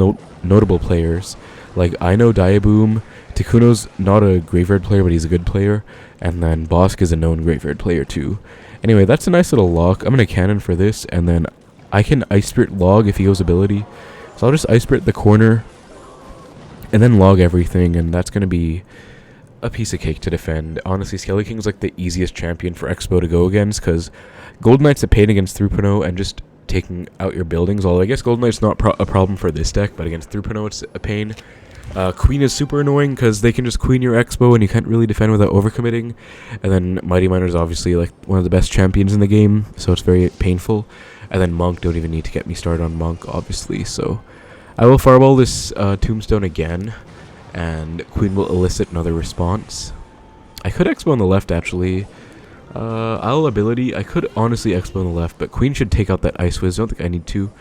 notable players. Like, I know Diaboom. Takuno's not a Graveyard player, but he's a good player. And then Bossk is a known Graveyard player, too. Anyway, that's a nice little lock. I'm going to cannon for this, and then I can Ice Spirit log if he goes ability. So I'll just Ice Spirit the corner, and then log everything, and that's going to be a piece of cake to defend. Honestly, Skelly King's like the easiest champion for Xbow to go against, because Golden Knight's a pain against Thrupono, and just taking out your buildings, although I guess Golden Knight's not a problem for this deck, but against Thrupono it's a pain. Queen is super annoying because they can just queen your Xbow and you can't really defend without overcommitting. And then Mighty Miner is obviously like one of the best champions in the game, so it's very painful. And then Monk, don't even need to get me started on Monk, obviously. So I will Fireball this Tombstone again, and Queen will elicit another response. I could Xbow on the left, actually. I'll ability. I could honestly Xbow on the left, but Queen should take out that Ice Whiz. I don't think I need to.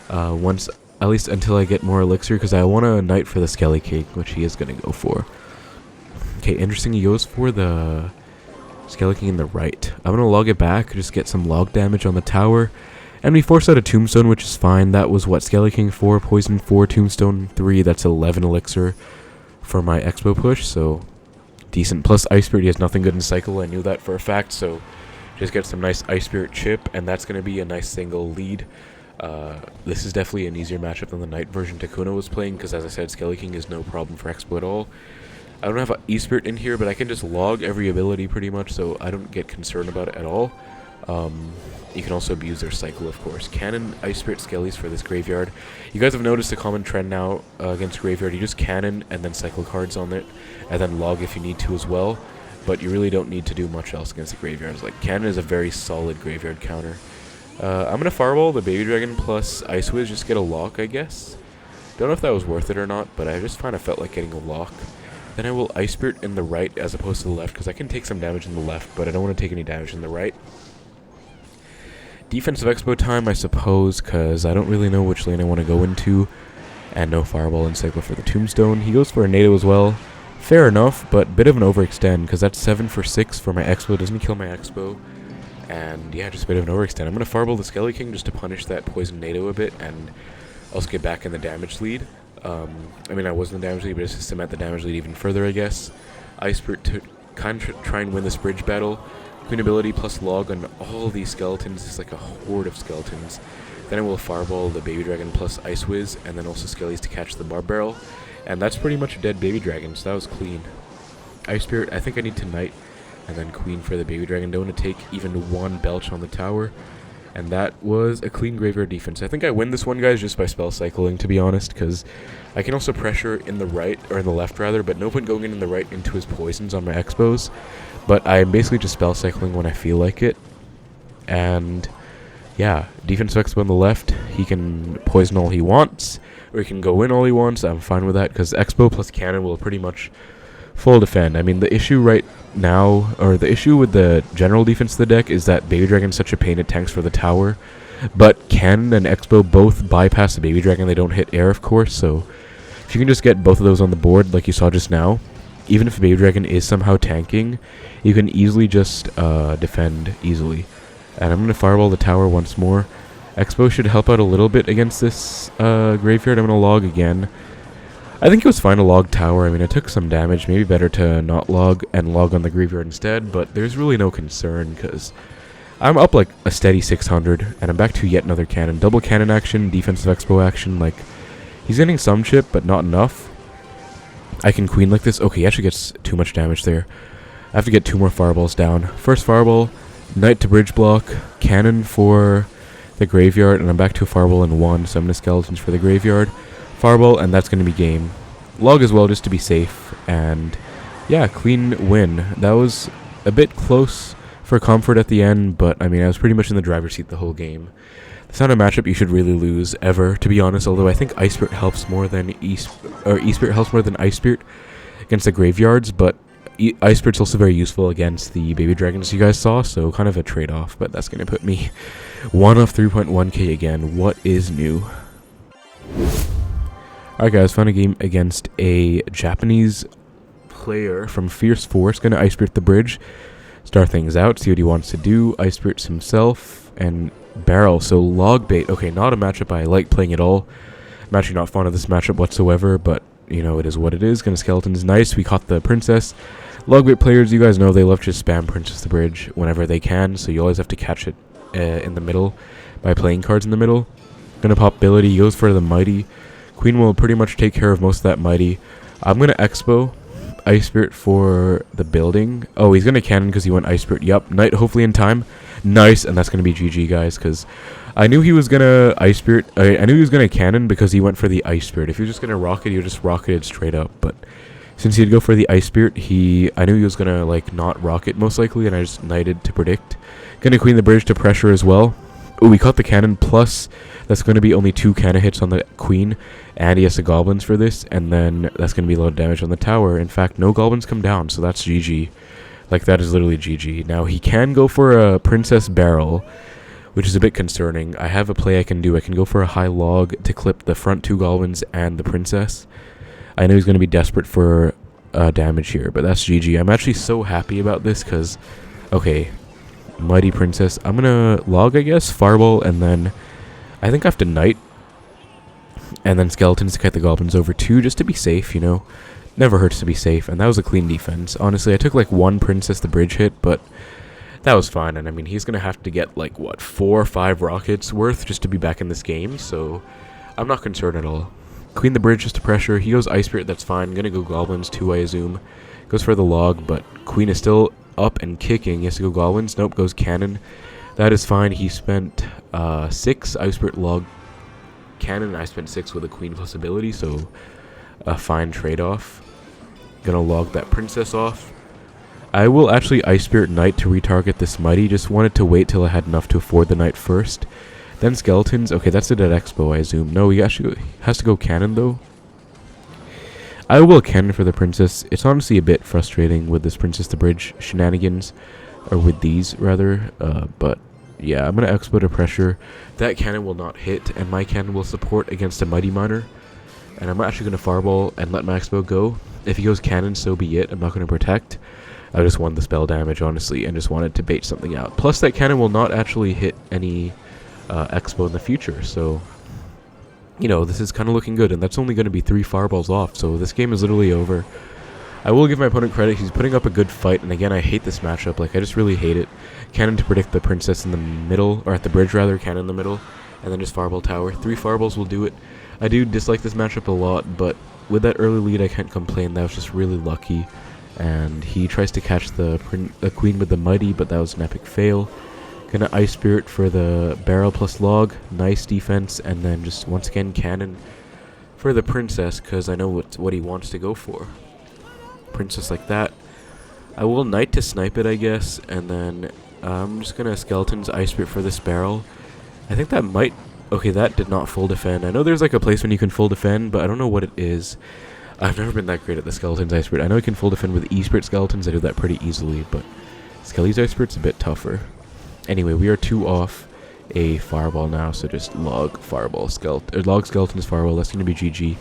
Once, at least until I get more elixir, because I want a Knight for the Skelly Cake, which he is going to go for. Okay, interesting. He goes for the Skelly King in the right. I'm going to log it back, just get some log damage on the tower. And we force out a Tombstone, which is fine. That was what? Skelly King 4, Poison 4, Tombstone 3. That's 11 elixir for my Xbow push, so decent. Plus Ice Spirit, he has nothing good in cycle. I knew that for a fact, so just get some nice Ice Spirit chip, and that's going to be a nice single lead. This is definitely an easier matchup than the Knight version Takuno was playing, because as I said, Skelly King is no problem for Xbow at all. I don't have an E-Spirit in here, but I can just log every ability pretty much, so I don't get concerned about it at all. You can also abuse their cycle, of course. Cannon Ice Spirit Skellies for this Graveyard. You guys have noticed a common trend now against Graveyard. You just cannon and then cycle cards on it, and then log if you need to as well. But you really don't need to do much else against the Graveyards. Like, cannon is a very solid Graveyard counter. I'm going to Fireball the Baby Dragon plus Ice Whiz, just get a lock, I guess. Don't know if that was worth it or not, but I just kind of felt like getting a lock. Then I will Ice Spirit in the right as opposed to the left, because I can take some damage in the left, but I don't want to take any damage in the right. Defensive Xbow time, I suppose, because I don't really know which lane I want to go into. And no Fireball and cycle for the Tombstone. He goes for a NATO as well. Fair enough, but bit of an overextend, because that's 7 for 6 for my Xbow. Doesn't kill my Xbow. And yeah, just a bit of an overextend. I'm going to Fireball the Skelly King just to punish that Poison NATO a bit, and also get back in the damage lead. I mean, I was in the damage lead, but it's just to cement the damage lead even further, I guess. Ice Spirit to kind of try and win this bridge battle. Queen ability plus log on all these skeletons is like a horde of skeletons. Then I will Fireball the Baby Dragon plus Ice Whiz, and then also Skellies to catch the Barb Barrel. And that's pretty much a dead Baby Dragon, so that was clean. Ice Spirit, I think I need to Knight, and then Queen for the Baby Dragon. Don't want to take even one Belch on the tower. And that was a clean Graveyard defense. I think I win this one, guys, just by spell cycling, to be honest, because I can also pressure in the right, or in the left rather, but no point going in the right into his poisons on my Xbows. But I'm basically just spell cycling when I feel like it. And yeah, defensive Xbow on the left, he can poison all he wants, or he can go in all he wants. I'm fine with that, because Xbow plus cannon will pretty much full defend. I mean, the issue right now, or the issue with the general defense of the deck, is that Baby Dragon's such a pain, it tanks for the tower. But Cannon and Xbow both bypass the Baby Dragon. They don't hit air, of course, so if you can just get both of those on the board, like you saw just now, even if Baby Dragon is somehow tanking, you can easily just defend easily. And I'm going to Fireball the tower once more. Xbow should help out a little bit against this Graveyard. I'm going to log again. I think it was fine to log tower. I mean, it took some damage. Maybe better to not log and log on the Graveyard instead, but there's really no concern, because I'm up like a steady 600, and I'm back to yet another cannon. Double cannon action, defensive Xbow action. Like, he's getting some chip, but not enough. I can Queen like this. Okay, he actually gets too much damage there. I have to get 2 more Fireballs down. First Fireball, Knight to bridge block, cannon for the Graveyard, and I'm back to a Fireball in 1, so I'm going to Skeletons for the Graveyard. Fireball, and that's going to be game. Log as well, just to be safe, and yeah, clean win. That was a bit close for comfort at the end, but I mean, I was pretty much in the driver's seat the whole game. It's not a matchup you should really lose ever, to be honest. Although I think Ice Spirit helps more than E Spirit helps more than Ice Spirit against the graveyards, but Ice Spirit's also very useful against the baby dragons you guys saw, so kind of a trade-off. But that's gonna put me 1 off 3.1k again. What is new? Alright guys, found a game against a Japanese player from Fierce Force. Gonna Ice Spirit the bridge, start things out, see what he wants to do. Ice Spirits himself and barrel. So log bait. Okay, not a matchup I like playing at all. I'm actually not fond of this matchup whatsoever, but you know, it is what it is. Gonna skeletons. Nice, we caught the princess. Log bait players, you guys know they love to just spam princess the bridge whenever they can, so you always have to catch it in the middle by playing cards in the middle. Gonna pop ability, goes for the mighty. Queen will pretty much take care of most of that mighty. I'm gonna Xbow Ice Spirit for the building. Oh, he's gonna cannon because he went Ice Spirit. Yup, Knight hopefully in time. Nice, and that's gonna be GG, guys, because I knew he was gonna Ice Spirit. I knew he was gonna cannon because he went for the Ice Spirit. If he was just gonna rocket, he would just rocket it straight up. But since he'd go for the Ice Spirit, I knew he was gonna like not rocket most likely, and I just knighted to predict. Gonna queen the bridge to pressure as well. Oh, we caught the cannon, plus that's going to be only 2 cannon hits on the queen, and he has the goblins for this, and then that's going to be a lot of damage on the tower. In fact, no goblins come down, so that's GG. Like, that is literally GG. Now, he can go for a princess barrel, which is a bit concerning. I have a play I can do. I can go for a high log to clip the front 2 goblins and the princess. I know he's going to be desperate for damage here, but that's GG. I'm actually so happy about this, because, okay, mighty princess. I'm gonna log, I guess, fireball, and then I think I have to knight, and then skeletons to kite the goblins over too, just to be safe, you know. Never hurts to be safe, and that was a clean defense. Honestly, I took like 1 princess the bridge hit, but that was fine. And I mean, he's gonna have to get like what, 4 or 5 rockets worth just to be back in this game, so I'm not concerned at all. Queen the bridge just to pressure. He goes Ice Spirit, that's fine. Gonna go goblins 2, I assume. Goes for the log, but queen is still up and kicking. He has to go goblins. Nope, goes cannon. That is fine. He spent 6 Ice Spirit log cannon. I spent 6 with a queen plus ability, so a fine trade-off. Gonna log that princess off. I will actually Ice Spirit Knight to retarget this mighty. Just wanted to wait till I had enough to afford the knight first. Then skeletons. Okay, that's it at Xbow, I assume. No, he actually has to go cannon though. I will cannon for the princess. It's honestly a bit frustrating with this princess the bridge shenanigans, or with these rather, but yeah, I'm gonna Xbow to pressure. That cannon will not hit, and my cannon will support against a mighty miner, and I'm actually gonna fireball and let my Xbow go. If he goes cannon, so be it. I'm not gonna protect. I just wanted the spell damage, honestly, and just wanted to bait something out. Plus, that cannon will not actually hit any Xbow in the future, so you know, this is kind of looking good, and that's only going to be 3 fireballs off, so this game is literally over. I will give my opponent credit. He's putting up a good fight, and again, I hate this matchup. Like, I just really hate it. Cannon to predict the princess in the middle, or at the bridge, rather. Cannon in the middle, and then just fireball tower. 3 fireballs will do it. I do dislike this matchup a lot, but with that early lead, I can't complain. That was just really lucky, and he tries to catch the queen with the mighty, but that was an epic fail. Gonna Ice Spirit for the barrel plus log. Nice defense, and then just once again cannon for the princess, because I know what he wants to go for. Princess like that. I will knight to snipe it, I guess, and then I'm just gonna skeletons Ice Spirit for this barrel. I think that might... Okay, that did not full defend. I know there's like a place when you can full defend, but I don't know what it is. I've never been that great at the skeletons Ice Spirit. I know you can full defend with E Spirit skeletons. I do that pretty easily, but Skelly's Ice Spirit's a bit tougher. Anyway, we are 2 off a fireball now, so just log fireball log skeletons fireball. That's going to be GG.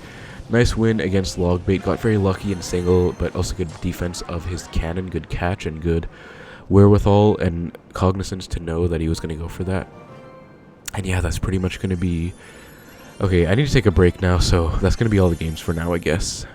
Nice win against log bait. Got very lucky in single, but also good defense of his cannon. Good catch and good wherewithal and cognizance to know that he was going to go for that. And yeah, that's pretty much going to be... Okay, I need to take a break now, so that's going to be all the games for now, I guess.